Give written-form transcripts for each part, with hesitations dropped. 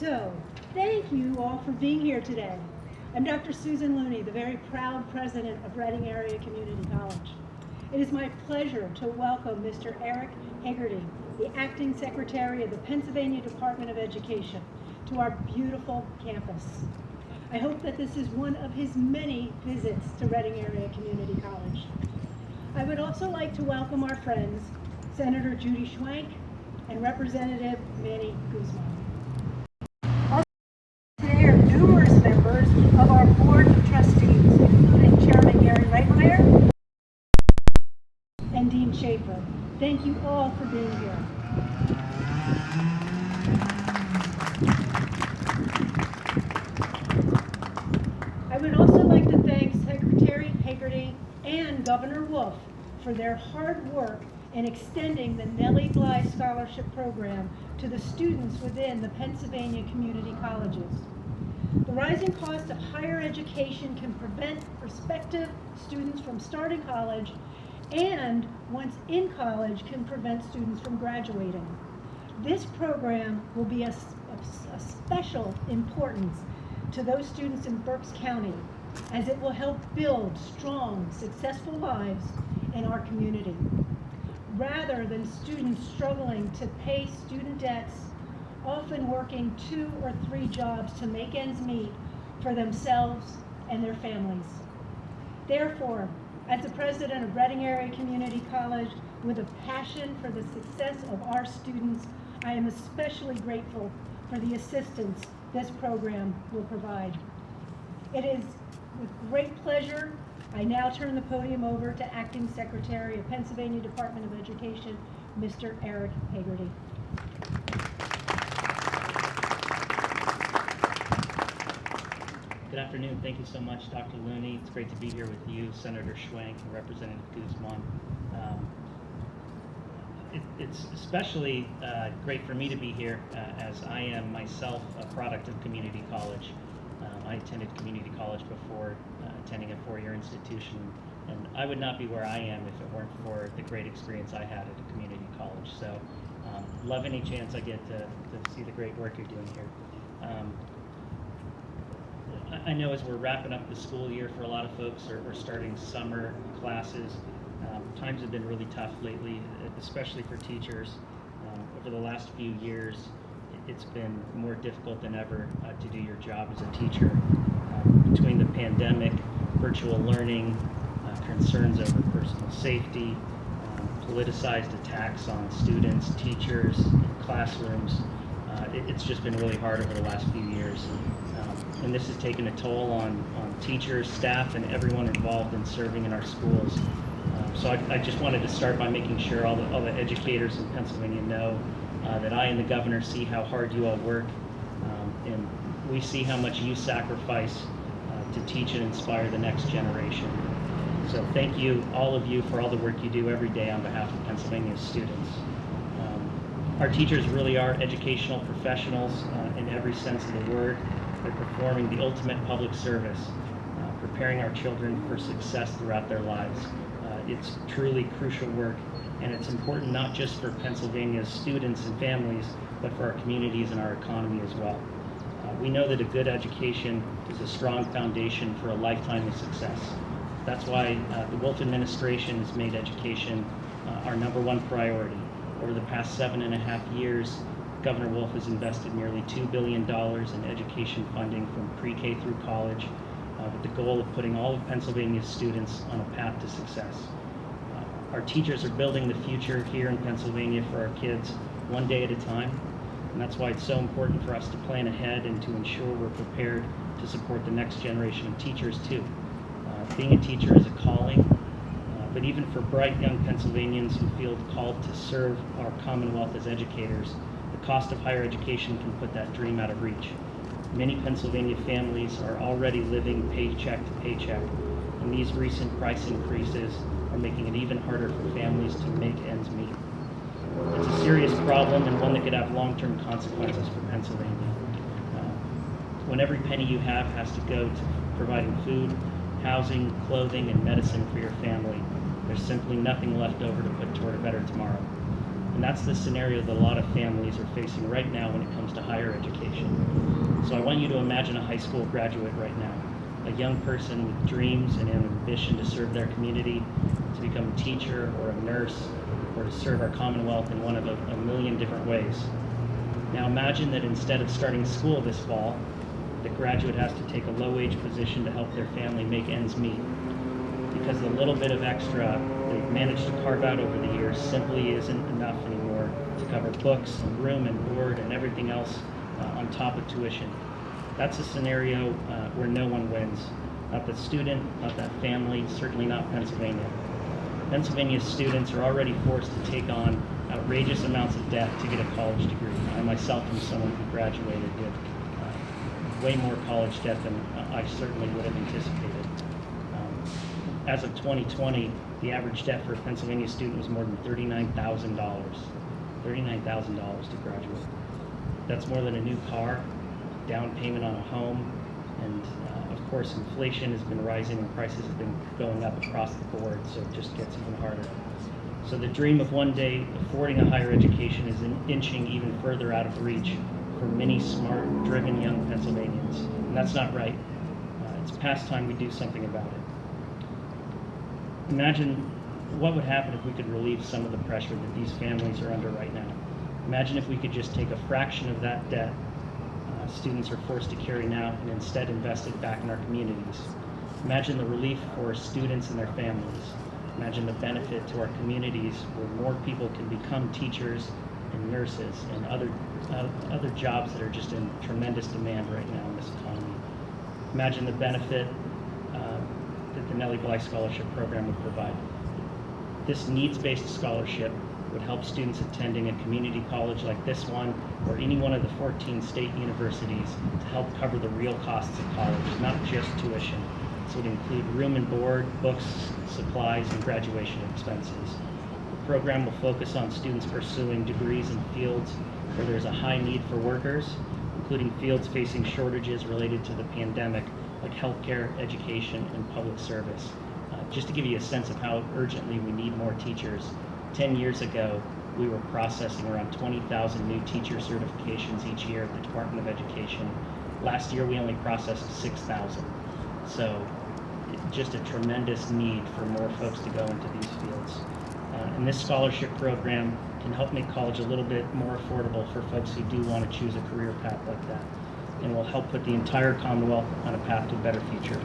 So, thank you all for being here today. I'm Dr. Susan Looney, the very proud president of Reading Area Community College. It is my pleasure to welcome Mr. Eric Hagarty, the acting secretary of the Pennsylvania Department of Education, to our beautiful campus. I hope that this is one of his many visits to Reading Area Community College. I would also like to welcome our friends, Senator Judy Schwank and Representative Manny Guzman. Today are numerous members of our Board of Trustees, including Chairman Gary Reitmeyer and Dean Schaefer. Thank you all for being here. I would also like to thank Secretary Hagarty and Governor Wolf for their hard work in extending the Nellie Bly Scholarship program to the students within the Pennsylvania community colleges. The rising cost of higher education can prevent prospective students from starting college, and once in college can prevent students from graduating. This program will be of special importance to those students in Berks County, as it will help build strong, successful lives in our community. Rather than students struggling to pay student debts, often working 2 or 3 jobs to make ends meet for themselves and their families. Therefore, as the president of Reading Area Community College, with a passion for the success of our students, I am especially grateful for the assistance this program will provide. It is with great pleasure I now turn the podium over to Acting Secretary of Pennsylvania Department of Education, Mr. Eric Hagarty. Good afternoon. Thank you so much, Dr. Looney. It's great to be here with you, Senator Schwank, and Representative Guzman. It's especially great for me to be here as I am myself a product of community college. I attended community college before attending a 4-year institution, and I would not be where I am if it weren't for the great experience I had at a community college. So love any chance I get to see the great work you're doing here. I know as we're wrapping up the school year for a lot of folks, or we're starting summer classes, times have been really tough lately, especially for teachers. Over the last few years, it's been more difficult than ever to do your job as a teacher. Between the pandemic, virtual learning, concerns over personal safety, politicized attacks on students, teachers, classrooms, it's just been really hard over the last few years. And this has taken a toll on teachers, staff, and everyone involved in serving in our schools. So I just wanted to start by making sure all the educators in Pennsylvania know that I and the governor see how hard you all work, and we see how much you sacrifice to teach and inspire the next generation. So thank you, all of you, for all the work you do every day on behalf of Pennsylvania's students. Our teachers really are educational professionals in every sense of the word. They're performing the ultimate public service, preparing our children for success throughout their lives. It's truly crucial work, and it's important not just for Pennsylvania's students and families, but for our communities and our economy as well. We know that a good education is a strong foundation for a lifetime of success. That's why the Wolf administration has made education our #1 priority. Over the past 7.5 years, Governor Wolf has invested nearly $2 billion in education funding from pre-K through college, with the goal of putting all of Pennsylvania's students on a path to success. Our teachers are building the future here in Pennsylvania for our kids one day at a time, and that's why it's so important for us to plan ahead and to ensure we're prepared to support the next generation of teachers too. Being a teacher is a calling, but even for bright young Pennsylvanians who feel called to serve our Commonwealth as educators, the cost of higher education can put that dream out of reach. Many Pennsylvania families are already living paycheck to paycheck, and these recent price increases are making it even harder for families to make ends meet. It's a serious problem, and one that could have long-term consequences for Pennsylvania. When every penny you have has to go to providing food, housing, clothing, and medicine for your family, there's simply nothing left over to put toward a better tomorrow. And that's the scenario that a lot of families are facing right now when it comes to higher education. So I want you to imagine a high school graduate right now, a young person with dreams and an ambition to serve their community, to become a teacher or a nurse, or to serve our Commonwealth in one of a million different ways. Now imagine that instead of starting school this fall, the graduate has to take a low-wage position to help their family make ends meet, because the little bit of extra they've managed to carve out over the years simply isn't enough anymore to cover books and room and board and everything else on top of tuition. That's a scenario where no one wins. Not the student, not that family, certainly not Pennsylvania. Pennsylvania students are already forced to take on outrageous amounts of debt to get a college degree. I myself am someone who graduated with way more college debt than I certainly would have anticipated. As of 2020, the average debt for a Pennsylvania student was more than $39,000. $39,000 to graduate. That's more than a new car, down payment on a home, and of course inflation has been rising and prices have been going up across the board, so it just gets even harder. So the dream of one day affording a higher education is inching even further out of reach for many smart, driven young Pennsylvanians. And that's not right. It's past time we do something about it. Imagine what would happen if we could relieve some of the pressure that these families are under right now. Imagine if we could just take a fraction of that debt students are forced to carry now and instead invest it back in our communities. Imagine the relief for students and their families. Imagine the benefit to our communities where more people can become teachers and nurses and other jobs that are just in tremendous demand right now in this economy. Imagine the benefit that the Nellie Bly Scholarship program would provide. This needs-based scholarship would help students attending a community college like this one or any one of the 14 state universities to help cover the real costs of college, not just tuition. This would include room and board, books, supplies, and graduation expenses. The program will focus on students pursuing degrees in fields where there's a high need for workers, including fields facing shortages related to the pandemic, like healthcare, education, and public service. Just to give you a sense of how urgently we need more teachers, 10 years ago, we were processing around 20,000 new teacher certifications each year at the Department of Education. Last year, we only processed 6,000. So just a tremendous need for more folks to go into these fields. And this scholarship program can help make college a little bit more affordable for folks who do want to choose a career path like that, and will help put the entire Commonwealth on a path to a better future.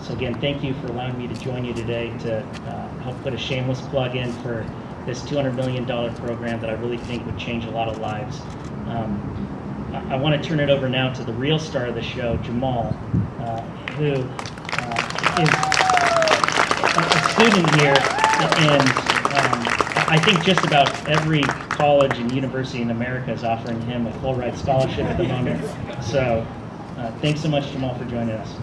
So again, thank you for allowing me to join you today to help put a shameless plug in for this $200 million program that I really think would change a lot of lives. I want to turn it over now to the real star of the show, Jamal, who is a student here, and I think just about every college and university in America is offering him a full ride scholarship at the moment. So thanks so much, Jamal, for joining us.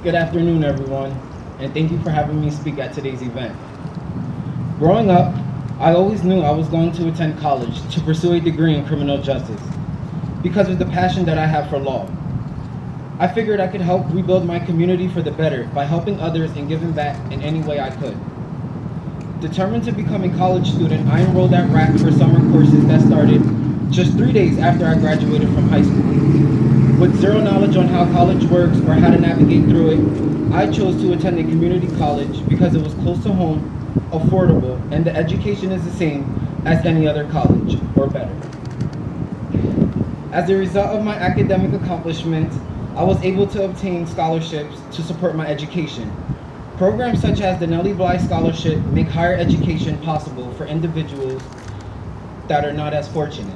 Good afternoon, everyone, and thank you for having me speak at today's event. Growing up, I always knew I was going to attend college to pursue a degree in criminal justice because of the passion that I have for law. I figured I could help rebuild my community for the better by helping others and giving back in any way I could. Determined to become a college student, I enrolled at RAC for summer courses that started just 3 days after I graduated from high school. With zero knowledge on how college works or how to navigate through it, I chose to attend a community college because it was close to home, affordable, and the education is the same as any other college, or better. As a result of my academic accomplishments, I was able to obtain scholarships to support my education. Programs such as the Nellie Bly Scholarship make higher education possible for individuals that are not as fortunate.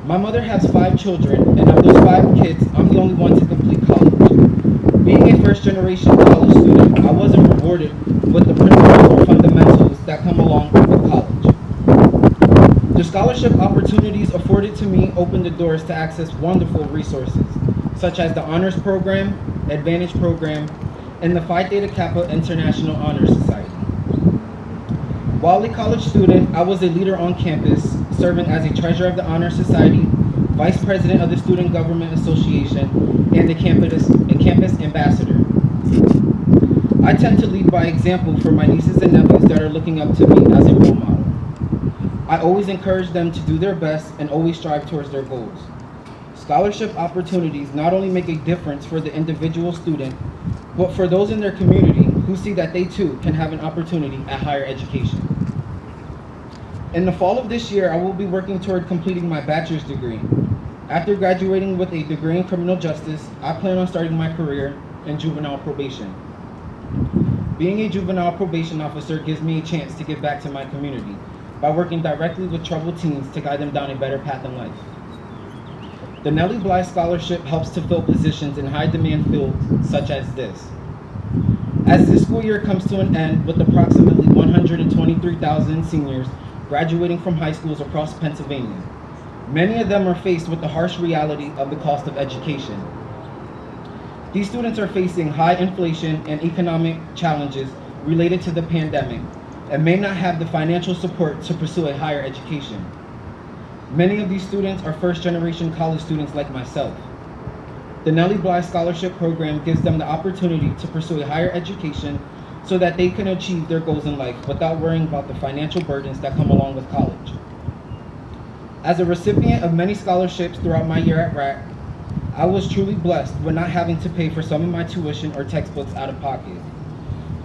My mother has 5 children, and of those 5 kids, I'm the only one to complete college. Being a first-generation college student, I wasn't rewarded with the principles or fundamentals that come along with college. The scholarship opportunities afforded to me opened the doors to access wonderful resources, such as the Honors Program, Advantage Program, and the Phi Theta Kappa International Honor Society. While a college student, I was a leader on campus, serving as a treasurer of the Honor Society, vice president of the Student Government Association, and a campus ambassador. I tend to lead by example for my nieces and nephews that are looking up to me as a role model. I always encourage them to do their best and always strive towards their goals. Scholarship opportunities not only make a difference for the individual student, but for those in their community who see that they too can have an opportunity at higher education. In the fall of this year, I will be working toward completing my bachelor's degree. After graduating with a degree in criminal justice, I plan on starting my career in juvenile probation. Being a juvenile probation officer gives me a chance to give back to my community by working directly with troubled teens to guide them down a better path in life. The Nellie Bly Scholarship helps to fill positions in high-demand fields such as this. As this school year comes to an end with approximately 123,000 seniors graduating from high schools across Pennsylvania, many of them are faced with the harsh reality of the cost of education. These students are facing high inflation and economic challenges related to the pandemic and may not have the financial support to pursue a higher education. Many of these students are first-generation college students like myself. The Nellie Bly Scholarship Program gives them the opportunity to pursue a higher education so that they can achieve their goals in life without worrying about the financial burdens that come along with college. As a recipient of many scholarships throughout my year at RAC, I was truly blessed with not having to pay for some of my tuition or textbooks out of pocket.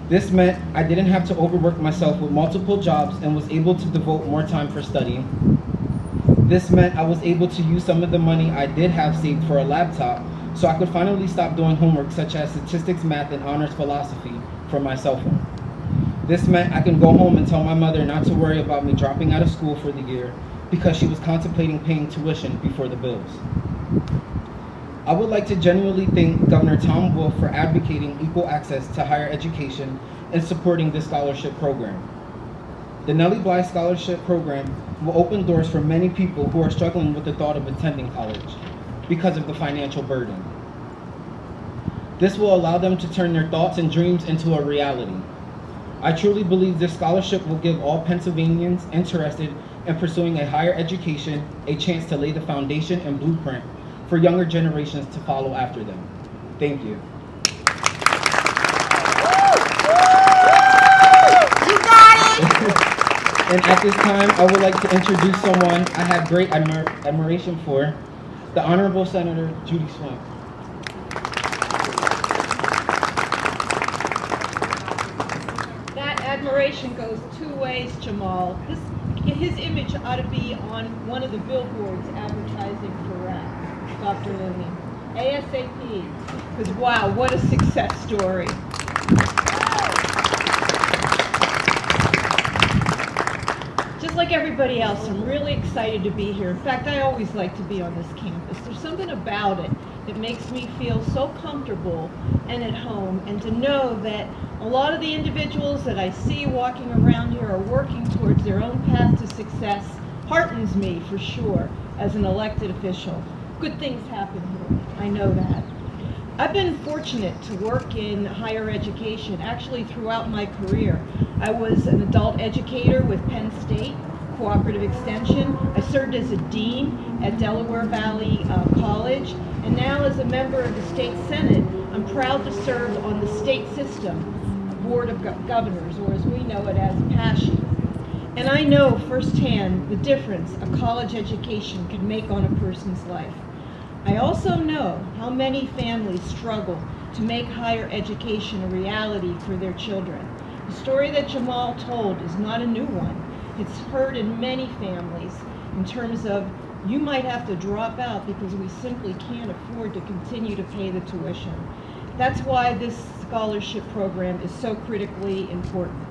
This meant I didn't have to overwork myself with multiple jobs and was able to devote more time for studying. This meant I was able to use some of the money I did have saved for a laptop so I could finally stop doing homework such as statistics, math, and honors philosophy from my cell phone. This meant I can go home and tell my mother not to worry about me dropping out of school for the year because she was contemplating paying tuition before the bills. I would like to genuinely thank Governor Tom Wolf for advocating equal access to higher education and supporting this scholarship program. The Nellie Bly Scholarship Program will open doors for many people who are struggling with the thought of attending college because of the financial burden. This will allow them to turn their thoughts and dreams into a reality. I truly believe this scholarship will give all Pennsylvanians interested in pursuing a higher education a chance to lay the foundation and blueprint for younger generations to follow after them. Thank you. You got it! And at this time, I would like to introduce someone I have great admiration for, the Honorable Senator Judy Swink. That admiration goes two ways, Jamal. His image ought to be on one of the billboards advertising for RAC, Dr. Looney. ASAP, because wow, what a success story. Just like everybody else, I'm really excited to be here. In fact, I always like to be on this campus. There's something about it that makes me feel so comfortable and at home, and to know that a lot of the individuals that I see walking around here are working towards their own path to success heartens me for sure as an elected official. Good things happen here, I know that. I've been fortunate to work in higher education actually throughout my career. I was an adult educator with Penn State Cooperative Extension. I served as a dean at Delaware Valley College, and now as a member of the state senate, I'm proud to serve on the state system Board of Governors, or as we know it as PASHI. And I know firsthand the difference a college education can make on a person's life. I also know how many families struggle to make higher education a reality for their children. The story that Jamal told is not a new one. It's heard in many families in terms of you might have to drop out because we simply can't afford to continue to pay the tuition. That's why this scholarship program is so critically important.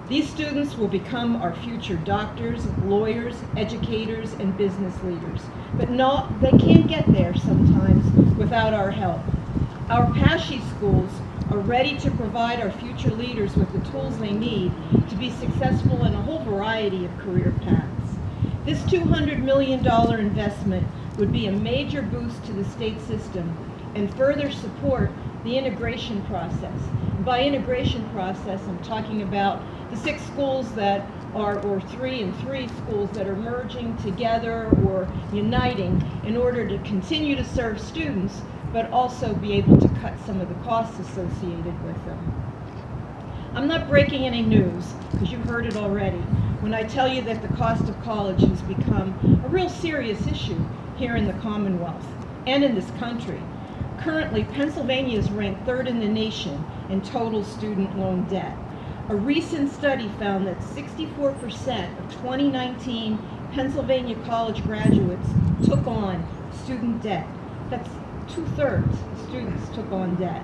These students will become our future doctors, lawyers, educators, and business leaders. But they can't get there sometimes without our help. Our PASHI schools are ready to provide our future leaders with the tools they need to be successful in a whole variety of career paths. This $200 million investment would be a major boost to the state system and further support the integration process. And by integration process, I'm talking about the 6 schools that are, or 3 and 3 schools that are merging together or uniting in order to continue to serve students, but also be able to cut some of the costs associated with them. I'm not breaking any news, because you've heard it already, when I tell you that the cost of college has become a real serious issue here in the Commonwealth and in this country. Currently, Pennsylvania is ranked third in the nation in total student loan debt. A recent study found that 64% of 2019 Pennsylvania college graduates took on student debt. That's 2/3 of students took on debt.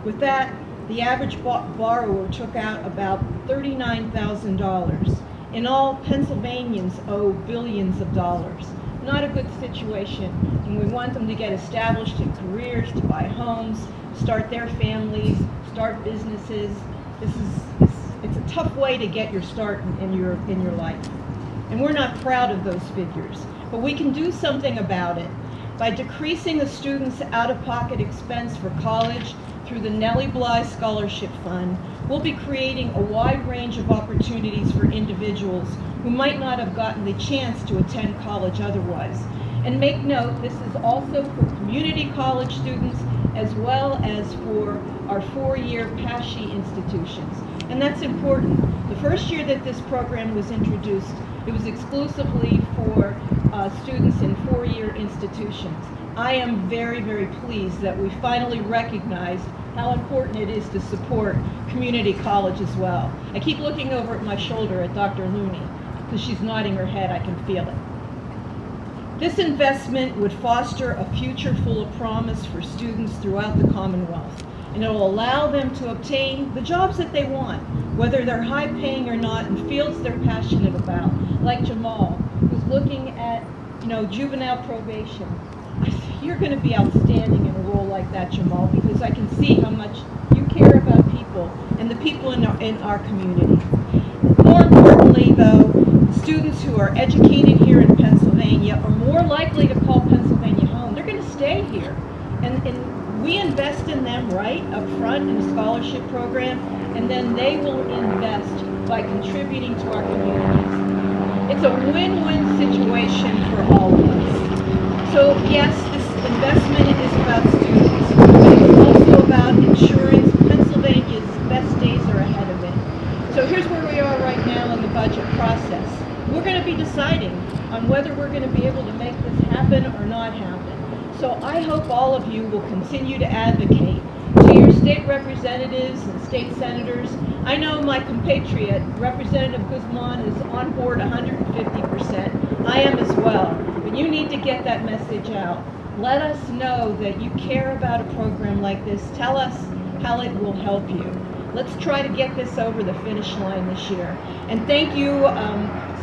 With that, the average borrower took out about $39,000. In all, Pennsylvanians owe billions of dollars. Not a good situation, and we want them to get established in careers, to buy homes, start their families, start businesses. It's a tough way to get your start in your life. And we're not proud of those figures, but we can do something about it. By decreasing the students' out-of-pocket expense for college through the Nellie Bly Scholarship Fund, we'll be creating a wide range of opportunities for individuals who might not have gotten the chance to attend college otherwise. And make note, this is also for community college students as well as for our 4-year PASHE institutions. And that's important. The first year that this program was introduced, it was exclusively for students in 4-year institutions. I am very, very pleased that we finally recognized how important it is to support community college as well. I keep looking over at my shoulder at Dr. Looney, because she's nodding her head, I can feel it. This investment would foster a future full of promise for students throughout the Commonwealth, and it will allow them to obtain the jobs that they want, whether they're high paying or not, in fields they're passionate about, like Jamal, who's looking at, juvenile probation. You're going to be outstanding in a role like that, Jamal, because I can see how much you care about people and the people in our community. More importantly, though, students who are educated here in Pennsylvania are more likely to call Pennsylvania home. They're going to stay here. And we invest in them right up front in a scholarship program, and then they will invest by contributing to our communities. It's a win-win situation for all of us. So yes, this investment is about students, but it's also about ensuring Pennsylvania's best days are ahead of it. So here's where we are right now in the budget process. We're going to be deciding on whether we're going to be able to make this happen or not happen. So I hope all of you will continue to advocate to your state representatives and state senators. I know my compatriot, Representative Guzman, is on board 150%. I am as well. But you need to get that message out. Let us know that you care about a program like this. Tell us how it will help you. Let's try to get this over the finish line this year. And thank you,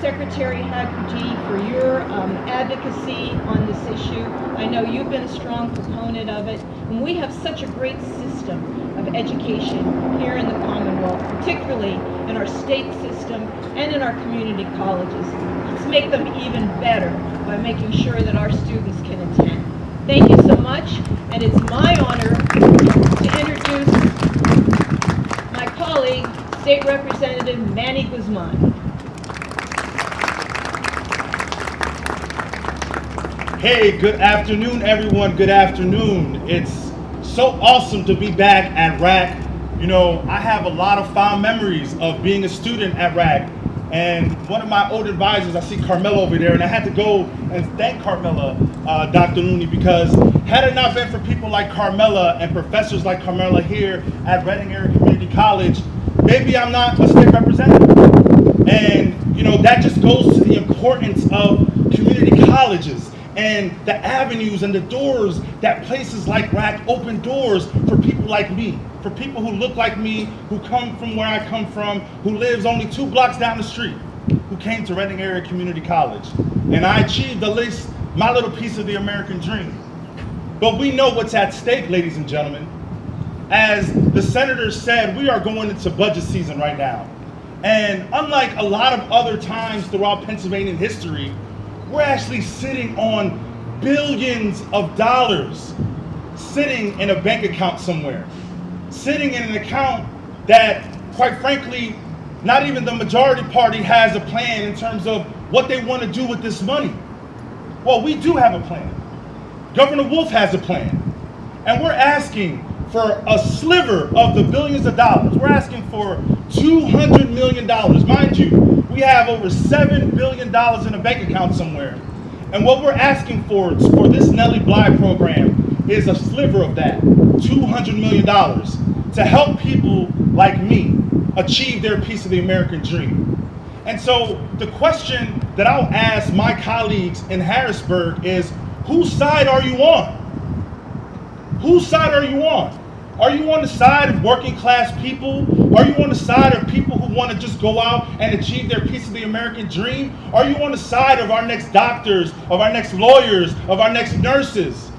Secretary Hagarty, for your advocacy on this issue. I know you've been a strong proponent of it, and we have such a great system of education here in the Commonwealth, particularly in our state system and in our community colleges. Let's make them even better by making sure that our students can attend. Thank you so much, and it's my honor to introduce my colleague, State Representative Manny Guzman. Hey, good afternoon, everyone. Good afternoon. It's so awesome to be back at RAC. I have a lot of fond memories of being a student at RAC. And one of my old advisors, I see Carmela over there, and I had to go and thank Carmela, Dr. Looney, because had it not been for people like Carmela and professors like Carmela here at Reading Area Community College, maybe I'm not a state representative. And, that just goes to the importance of community colleges and the avenues and the doors that places like RAC open doors for people like me, for people who look like me, who come from where I come from, who lives only 2 blocks down the street, who came to Reading Area Community College. And I achieved at least my little piece of the American dream. But we know what's at stake, ladies and gentlemen. As the senator said, we are going into budget season right now. And unlike a lot of other times throughout Pennsylvania history, we're actually sitting on billions of dollars sitting in a bank account somewhere, sitting in an account that, quite frankly, not even the majority party has a plan in terms of what they want to do with this money. Well, we do have a plan. Governor Wolf has a plan. And we're asking for a sliver of the billions of dollars. We're asking for $200 million. Mind you, we have over $7 billion in a bank account somewhere. And what we're asking for this Nellie Bly program is a sliver of that, $200 million, to help people like me achieve their piece of the American dream. And so the question that I'll ask my colleagues in Harrisburg is, whose side are you on? Whose side are you on? Are you on the side of working class people? Are you on the side of people who want to just go out and achieve their piece of the American dream? Are you on the side of our next doctors, of our next lawyers, of our next nurses?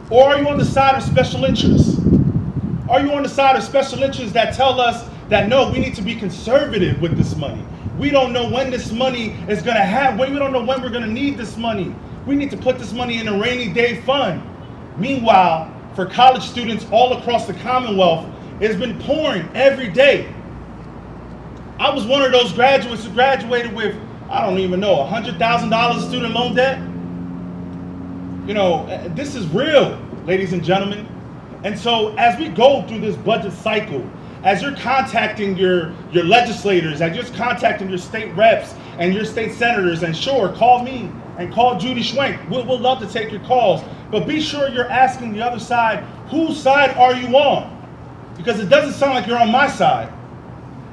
Or are you on the side of special interests? Are you on the side of special interests that tell us that no, we need to be conservative with this money? We don't know when this money is going to have, we don't know when we're going to need this money. We need to put this money in a rainy day fund. Meanwhile, for college students all across the Commonwealth, it's been pouring every day. I was one of those graduates who graduated with, I don't even know, $100,000 student loan debt. You know, this is real, ladies and gentlemen. And so as we go through this budget cycle, as you're contacting your legislators, as you're contacting your state reps and your state senators, and sure, call me and call Judy Schwenk. We'll love to take your calls. But be sure you're asking the other side, whose side are you on? Because it doesn't sound like you're on my side.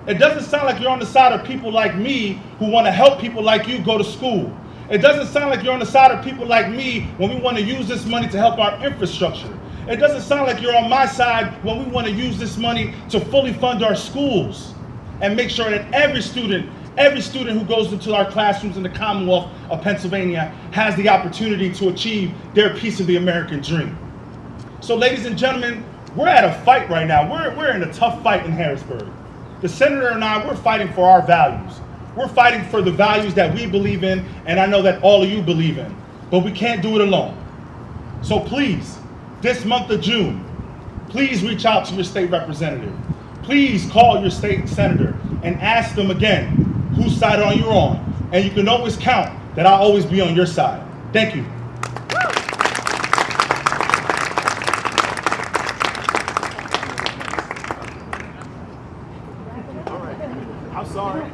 It doesn't sound like you're on the side of people like me who want to help people like you go to school. It doesn't sound like you're on the side of people like me when we want to use this money to help our infrastructure. It doesn't sound like you're on my side when we want to use this money to fully fund our schools and make sure that every student who goes into our classrooms in the Commonwealth of Pennsylvania has the opportunity to achieve their piece of the American dream. So ladies and gentlemen, we're at a fight right now. We're in a tough fight in Harrisburg. The senator and I, we're fighting for our values. We're fighting for the values that we believe in, and I know that all of you believe in, but we can't do it alone. So please, this month of June, please reach out to your state representative. Please call your state senator and ask them again, whose side are you on? And you can always count that I'll always be on your side. Thank you. All right. I'm sorry.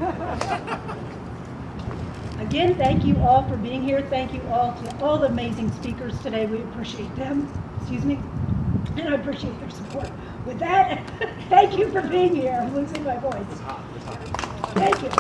Again, thank you all for being here. Thank you all to all the amazing speakers today. We appreciate them. Excuse me. And I appreciate their support. With that, thank you for being here. I'm losing my voice. Thank you.